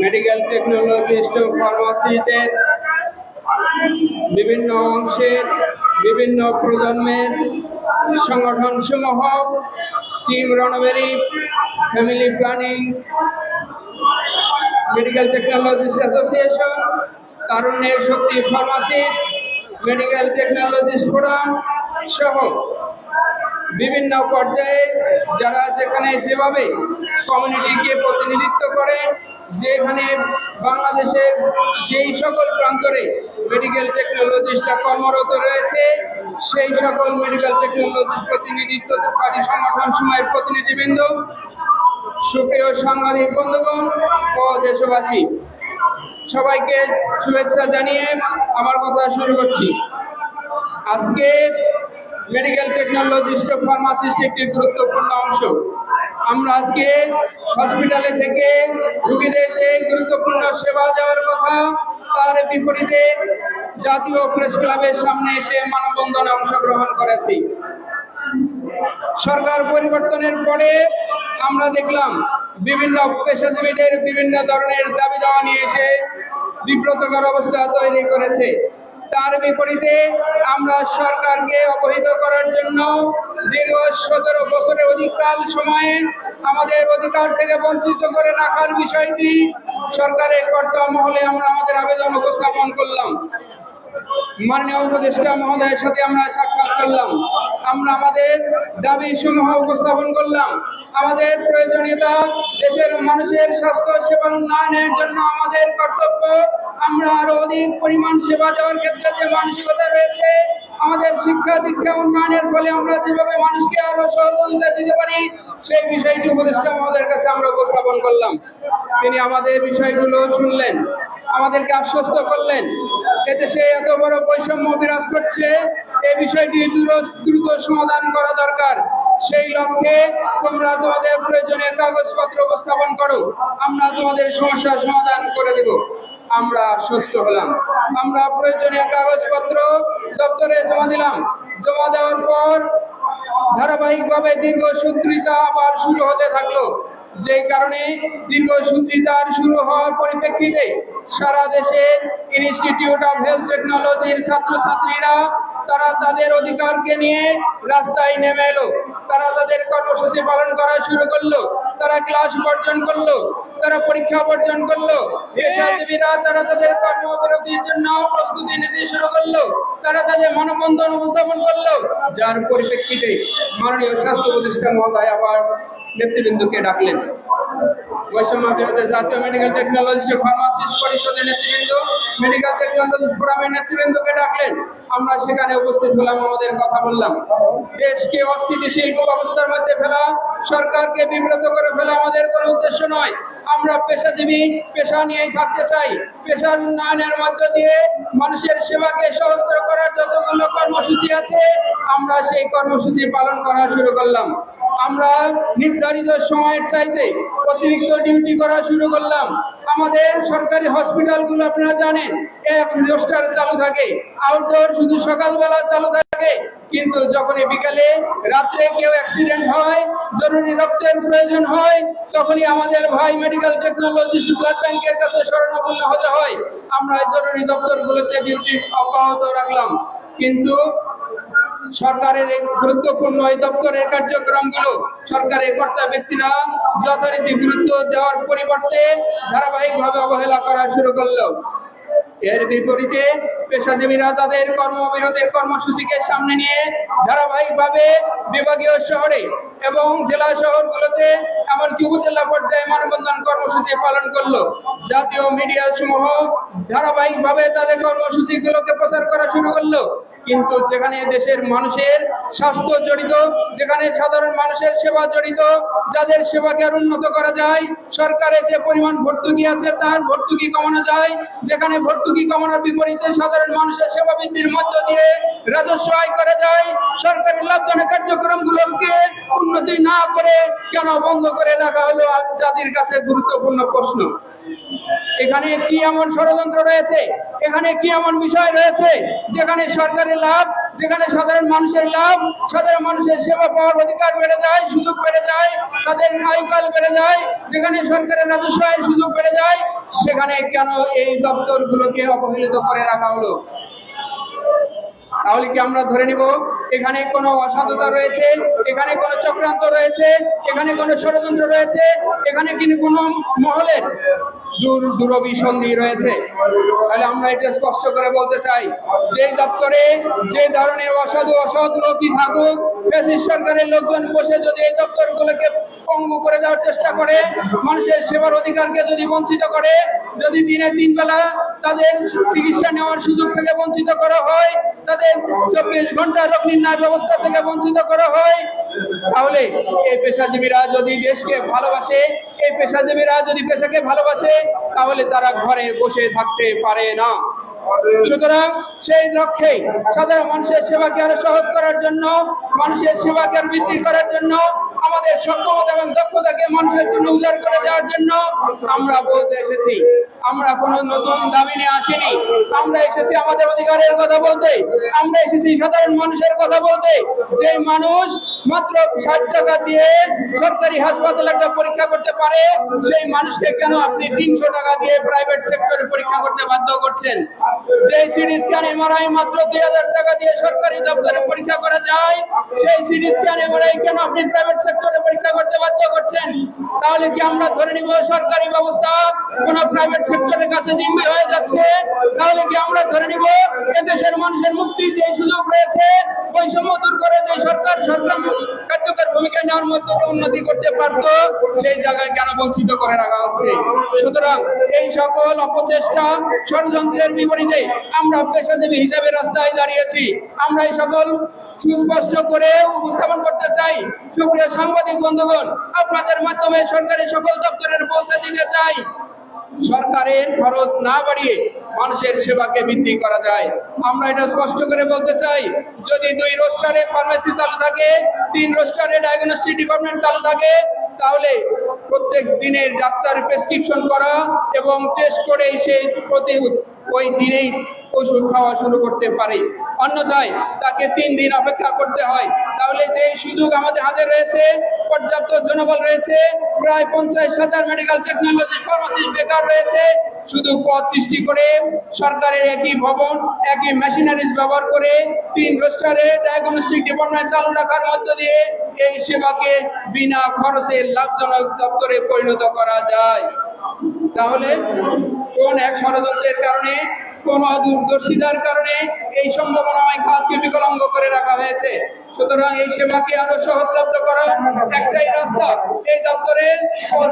Medical technologist ও ফার্মাসিস্টদের বিভিন্ন অংশের বিভিন্ন প্রজন্মের সংগঠনসমূহ টিম রণবেরি, family planning, medical technologist association, তারুণ্যের শক্তি ফার্মাসিস্ট, মেডিকেল টেকনোলজিস্ট ফোরাম সহ বিভিন্ন পর্যায়ে যারা যেখানে যেভাবে কমিউনিটিকে প্রতিনিধিত্ব করেন, যেখানে বাংলাদেশের যেই সকল প্রান্তরে মেডিকেল টেকনোলজিস্টরা কর্মরত রয়েছে, সেই সকল মেডিকেল টেকনোলজিস্ট প্রতিনিধিত্বকারী সংগঠন সময়ের প্রতিনিধিবৃন্দ, সুপ্রিয় সাংবাদিক বন্ধুগণ ও দেশবাসী, সবাইকে শুভেচ্ছা জানিয়ে আমার কথা শুরু করছি। আজকে মেডিকেল টেকনোলজিস্ট ও ফার্মাসিস্ট একটি গুরুত্বপূর্ণ অংশ। আমরা আজকে হসপিটালে থেকে রোগীদের যে গুরুত্বপূর্ণ সেবা দেওয়ার কথা, তার বিপরীতে জাতীয় প্রেস ক্লাবের সামনে এসে মানববন্ধনে অংশগ্রহণ করেছি। সরকার পরিবর্তনের পরে আমরা দেখলাম বিভিন্ন পেশাজীবীদের বিভিন্ন ধরনের দাবি দাওয়া নিয়ে এসে বিব্রতকর অবস্থা তৈরি করেছে। তার বিপরীতে আমরা সরকারকে অবহিত করার জন্য দীর্ঘ 17 বছরের অধিককাল সময়ে আমাদের অধিকার থেকে বঞ্চিত করে রাখার বিষয়টি সরকারের কর্তা মহলে আমরা আমাদের আবেদন উপস্থাপন করলাম। মাননীয় উপদেষ্টা মহোদয়ের সাথে আমরা সাক্ষাৎ করলাম। আমরা আমাদের দাবি সমূহ উপস্থাপন করলাম। আমাদের প্রয়োজনীয়তা, দেশের মানুষের স্বাস্থ্য সেবা উন্নয়নের জন্য আমাদের কর্তব্য, আমরা আরো অধিক পরিমাণ সেবা দেওয়ার ক্ষেত্রে যে মানসিকতা রয়েছে, আমাদের শিক্ষা দীক্ষা উন্নয়নের ফলে আমরা যেভাবে মানুষকে আরো সহযোগিতা দিতে পারি, সেই বিষয়টি উপদেষ্টা মহোদয়ের কাছে আমরা উপস্থাপন করলাম। তিনি আমাদের বিষয়গুলো শুনলেন, আমাদেরকে আশ্বস্ত করলেন এদেশে এত বড় বৈষম্য বিরাজ করছে, এই বিষয়টি দ্রুত সমাধান করা দরকার। সেই লক্ষ্যে তোমরা তোমাদের প্রয়োজনীয় কাগজপত্র উপস্থাপন করো, আমরা তোমাদের সমস্যার সমাধান করে দেব। আমরা আশ্বস্ত হলাম। আমরা প্রয়োজনীয় কাগজপত্র দপ্তরে জমা দিলাম। জমা দেওয়ার পর ধারাবাহিকভাবে দীর্ঘসূত্রিতা আবার শুরু হতে থাকলো, যেই কারণে দীর্ঘসূত্রিতার শুরু হওয়ার পরিপ্রেক্ষিতে সারা দেশের ইনস্টিটিউট অফ হেলথ টেকনোলজির ছাত্রছাত্রীরা তারা তাদের অধিকারকে নিয়ে রাস্তায় নেমে এলো। তারা তাদের কর্মসূচি পালন করা শুরু করলো, তারা ক্লাস বর্জন করলো, তারা পরীক্ষা বর্জন করলো। পেশাজীবীরা তারা তাদের কর্মবিরতির জন্য প্রস্তুতি নিতে শুরু করলো, তারা তাদের মানববন্ধন উপস্থাপন করলো, যার পরিপ্রেক্ষিতে মাননীয় স্বাস্থ্য উপদেষ্টা মহোদয় আবার নেতৃবৃন্দকে ডাকলেন। বৈষম্য বিরোধী জাতীয় মেডিকেল টেকনোলজিস্ট ফার্মাসিস্ট পরিষদের নেতৃবৃন্দ, মেডিকেল টেকনোলজিস্ট ফোরামের নেতৃবৃন্দকে ডাকলেন। আমরা সেখানে উপস্থিত হলাম, আমাদের কথা বললাম। দেশকে অস্থিতিশীল অবস্থার মধ্যে ফেলা, সরকারকে বিব্রত করে ফেলা আমাদের কোনো উদ্দেশ্য নয়। আমরা পেশাজীবী, পেশা নিয়েই থাকতে চাই। পেশার উন্নয়নের মধ্য দিয়ে মানুষের সেবাকে সহজতর করার যতগুলো কর্মসূচি আছে, আমরা সেই কর্মসূচি পালন করা শুরু করলাম। আমরা নির্ধারিত সময়ের চাইতে অতিরিক্ত ডিউটি করা শুরু করলাম। আমাদের সরকারি হসপিটালগুলো আপনারা জানেন, এক রোস্টার চালু থাকে, আউটডোর শুধু সকালবেলা চালু থাকে, কিন্তু যখনই বিকালে রাত্রে কেউ অ্যাক্সিডেন্ট হয়, জরুরি রক্তের প্রয়োজন হয়, তখনই আমাদের ভাই মেডিকেল টেকনোলজিস্ট ব্লাড ব্যাংকের কাছে শরণাপন্ন হতে হয়। আমরা জরুরি দপ্তরগুলোতে ডিউটি অব্যাহত রাখলাম, কিন্তু সরকারের এই গুরুত্বপূর্ণ এই দপ্তরের কার্যক্রমগুলো সরকারের কর্তা ব্যক্তিরা যথারীতি গুরুত্ব দেওয়ার পরিবর্তে ধারাবাহিকভাবে অবহেলা করা শুরু করলো। এর বিপরীতে পেশাজীবীরা তাদের কর্মবিরতির কর্মসূচিকে সামনে নিয়ে ধারাবাহিকভাবে বিভাগীয় শহরে এবং জেলা শহরগুলোতে এমনকি উপজেলা পর্যায়ে মানববন্ধন কর্মসূচি পালন করলো। জাতীয় মিডিয়া সমূহ ধারাবাহিকভাবে তাদের কর্মসূচিগুলোকে প্রচার করা শুরু করলো, কিন্তু যেখানে দেশের মানুষের স্বাস্থ্য জড়িত, যেখানে সাধারণ মানুষের সেবা জড়িত, যাদের সেবাকে আর উন্নত করা যায়, সরকারের যে পরিমাণ ভর্তুকি আছে তার ভর্তুকি কমানো যায়, যেখানে ভর্তুকি কমানোর বিপরীতে সাধারণ মানুষের সেবা বৃদ্ধির মধ্য দিয়ে রাজস্ব আয় করা যায়, সরকারি লাভজনক কার্যক্রমগুলোকে উন্নতি না করে কেন বন্ধ করে রাখা হলো জাতির কাছে গুরুত্বপূর্ণ প্রশ্ন। এখানে কি এমন ষড়যন্ত্র রয়েছে, এখানে কি এমন বিষয় রয়েছে যেখানে সরকারের লাভ যেখানে সাধারণ মানুষের লাভ, সাধারণ মানুষের সেবা পাওয়ার অধিকার বেড়ে যায়, সুযোগ বেড়ে যায়, তাদের আয়কাল বেড়ে যায়, যেখানে সরকারের রাজস্ব আয়ের সুযোগ বেড়ে যায়, সেখানে কেন এই দপ্তরগুলোকে অবহেলিত করে রাখা হলো? তাহলে কি আমরা ধরে নিব এখানে কোনো অসাধুতা রয়েছে, এখানে কোনো চক্রান্ত রয়েছে, এখানে কোনো ষড়যন্ত্র রয়েছে, এখানে কিন্তু কোনো মহলের দুরভিসন্ধি রয়েছে? তাহলে আমরা এটা স্পষ্ট করে বলতে চাই, যে দপ্তরে যে ধরনের অসাধু অসৎ লোকই থাকুক, ফ্যাসিস্ট সরকারের লোকজন বসে যদি এই দপ্তরগুলোকে পঙ্গু করে দেওয়ার চেষ্টা করে, মানুষের সেবার অধিকারকে যদি বঞ্চিত করে, যদি দিনে 3 বেলা তাদের চিকিৎসা নেওয়ার সুযোগ থেকে বঞ্চিত করা হয়, তাদের 24 ঘন্টা রোগ নির্ণয় ব্যবস্থা থেকে বঞ্চিত করা হয়, তাহলে এই পেশাজীবীরা যদি দেশকে ভালোবাসে, এই পেশাজীবীরা যদি পেশাকে ভালোবাসে, তাহলে তারা ঘরে বসে থাকতে পারে না। সুতরাং সেই লক্ষ্যে সাধারণ মানুষের সেবাকে আরো সহজ করার জন্য, মানুষের সেবাকে আরো বৃদ্ধি করার জন্য, আমাদের সক্ষমতা এবং দক্ষতাকে মানুষের জন্য উজাড় করে দেওয়ার জন্য আমরা বলতে এসেছি। আমরা কোনো নতুন দাবি নিয়ে আসিনি, আমরা এসেছি আমাদের অধিকারের কথা বলতে, আমরা এসেছি সাধারণ মানুষের কথা বলতে। যে মানুষ মাত্র 60 টাকা দিয়ে সরকারি হাসপাতালে একটা পরীক্ষা করতে পারে, সেই মানুষকে কেন আপনি 300 টাকা দিয়ে প্রাইভেট সেক্টরে পরীক্ষা করতে বাধ্য করছেন? যে সিটি স্ক্যান এমআরআই মাত্র 2000 টাকা দিয়ে সরকারি দপ্তরে পরীক্ষা করা যায়, সেই সিটি স্ক্যান এমআরআই কেন আপনি প্রাইভেট সেক্টরে পরীক্ষা করতে বাধ্য করছেন? তাহলে কি আমরা ধরে নিব সরকারি ব্যবস্থা কোন প্রাইভেট সেক্টরের কাছে জিম্মি হয়ে যাচ্ছে? তাহলে কি আমরা ধরে নিব দেশের মানুষের মুক্তির যে সুযোগ রয়েছে, বৈষম্য দূর করে যে সরকার কার্যকর ভূমিকা নেওয়ার মধ্যে উন্নতি করতে পারত, সেই জায়গায় কেন বঞ্চিত করে রাখা হচ্ছে? সুতরাং এই সকল অপচেষ্টা, ষড়যন্ত্রের বিপরীতে আমরা পেশাজীবী হিসেবে রাস্তায় দাঁড়িয়েছি। আমরা এই সকল সুস্পষ্ট করে উপস্থাপন করতে চাই। সুপ্রিয় সাংবাদিক বন্ধুগণ, আপনাদের মাধ্যমে সরকারি সকল দপ্তরের পৌঁছে দিতে চাই, সরকারের খরচ না বাড়িয়ে মানুষের সেবাকে বৃদ্ধি করা যায়। আমরা এটা স্পষ্ট করে বলতে চাই, যদি 2 রোস্টারে ফার্মেসি চালু থাকে, 3 রোস্টারে ডায়াগনস্টিক ডিপার্টমেন্ট চালু থাকে, তাহলে প্রত্যেক দিনের ডাক্তার প্রেসক্রিপশন করা এবং টেস্ট করে সেই প্রতি ওই দিনেই ওষুধ খাওয়া শুরু করতে পারে। অন্যথায় তাকে 3 দিন অপেক্ষা করতে হয়। তাহলে যে সুযোগ আমাদের হাতে রয়েছে, পর্যাপ্ত জনবল রয়েছে, প্রায় 50,000 মেডিকেল টেকনোলজি ফার্মাসিস্ট বেকার রয়েছে, শুধু পদ সৃষ্টি করে সরকারের একই ভবন, একই মেশিনারিজ ব্যবহার করে 3 রোস্টারে ডায়াগনস্টিক ডিপার্টমেন্ট চালু রাখার মধ্য দিয়ে এই সেবাকে বিনা খরচে লাভজনক দপ্তরে পরিণত করা যায়। তাহলে কোন এক ষড়যন্ত্রের কারণে, কোন দূরদর্শিতার কারণে এই সম্ভাবনাময় খাতকে বিকলাঙ্গ করে রাখা হয়েছে। সুতরাং এই সেবাকে আরো সহজলভ্য করার একটাই রাস্তা, এই দপ্তরে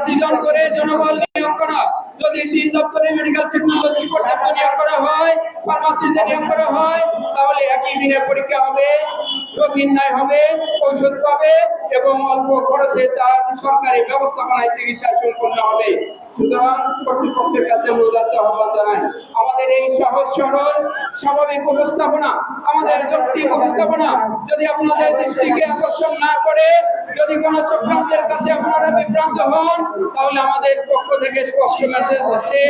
সৃজন করে জনবল নিয়োগ করা। যদি 3 দপ্তরে মেডিকেল টেকনোলজি পর্যাপ্ত নিয়োগ করা হয়, ফার্মাসিস্টদের নিয়োগ করা হয়, তাহলে একই দিনে পরীক্ষা হবে, রোগ নির্ণয় হবে, ঔষধ পাবে এবং অল্প খরচে তার সরকারি ব্যবস্থাপনায় চিকিৎসা সম্পন্ন হবে। সুতরাং কর্তৃপক্ষের কাছে অনুরোধ আহ্বান জানাই, আমাদের এই সহজ সরল স্বাভাবিক উপস্থাপনা, আমাদের যৌক্তিক উপস্থাপনা যদি আপনাদের দৃষ্টিকে আকর্ষণ না করে, যদি কোনো চক্রান্তের কাছে আপনারা বিভ্রান্ত হন, তাহলে আমাদের পক্ষ থেকে স্পষ্ট মেসেজ হচ্ছে,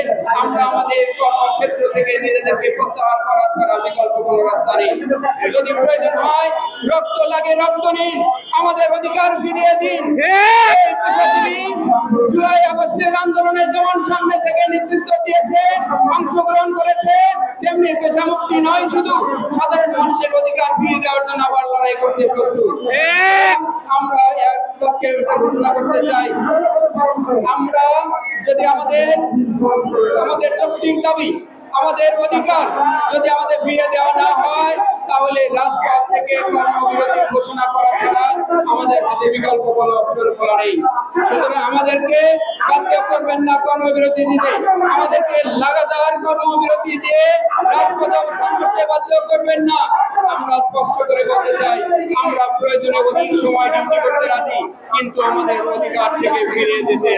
আমরা আমাদের কর্মক্ষেত্র থেকে নিজেদেরকে প্রত্যাহার করা ছাড়া বিকল্প কোনো রাস্তা নেই। যদি প্রয়োজন হয় রক্ত লাগে রক্ত নিন, আমাদের অধিকার ফিরিয়ে দিন। জুলাই আগস্টের আন্দোলনে যেমন সামনে থেকে নেতৃত্ব দিয়েছে, অংশগ্রহণ করেছে, তেমনি পেশা মুক্তি নয়, শুধু সাধারণ মানুষের অধিকার ফিরিয়ে দেওয়ার জন্য আবার লড়াই করতে প্রস্তুত। আমরা এক পক্ষে ঘোষণা করতে চাই, আমরা যদি আমাদের যৌক্তিক দাবি, আমাদের অধিকার যদি আমাদের ফিরিয়ে দেওয়া না হয়, তাহলে রাজপথ থেকে কর্মবিরতির ঘোষণা করা ছাড়া আমাদের হাতে বিকল্প কোনো অপশন খোলা নেই। সুতরাং আমাদেরকে বাধ্য করবেন না কর্মবিরতি দিতে, আমাদেরকে লাগাতার কর্মবিরতি দিয়ে রাজপথে অবস্থান করতে বাধ্য করবেন না। আমরা স্পষ্ট করে বলতে চাই, আমরা প্রয়োজনে অধিক সময় ডিউটি করতে রাজি, কিন্তু আমাদের অধিকার থেকে ফিরে যেতে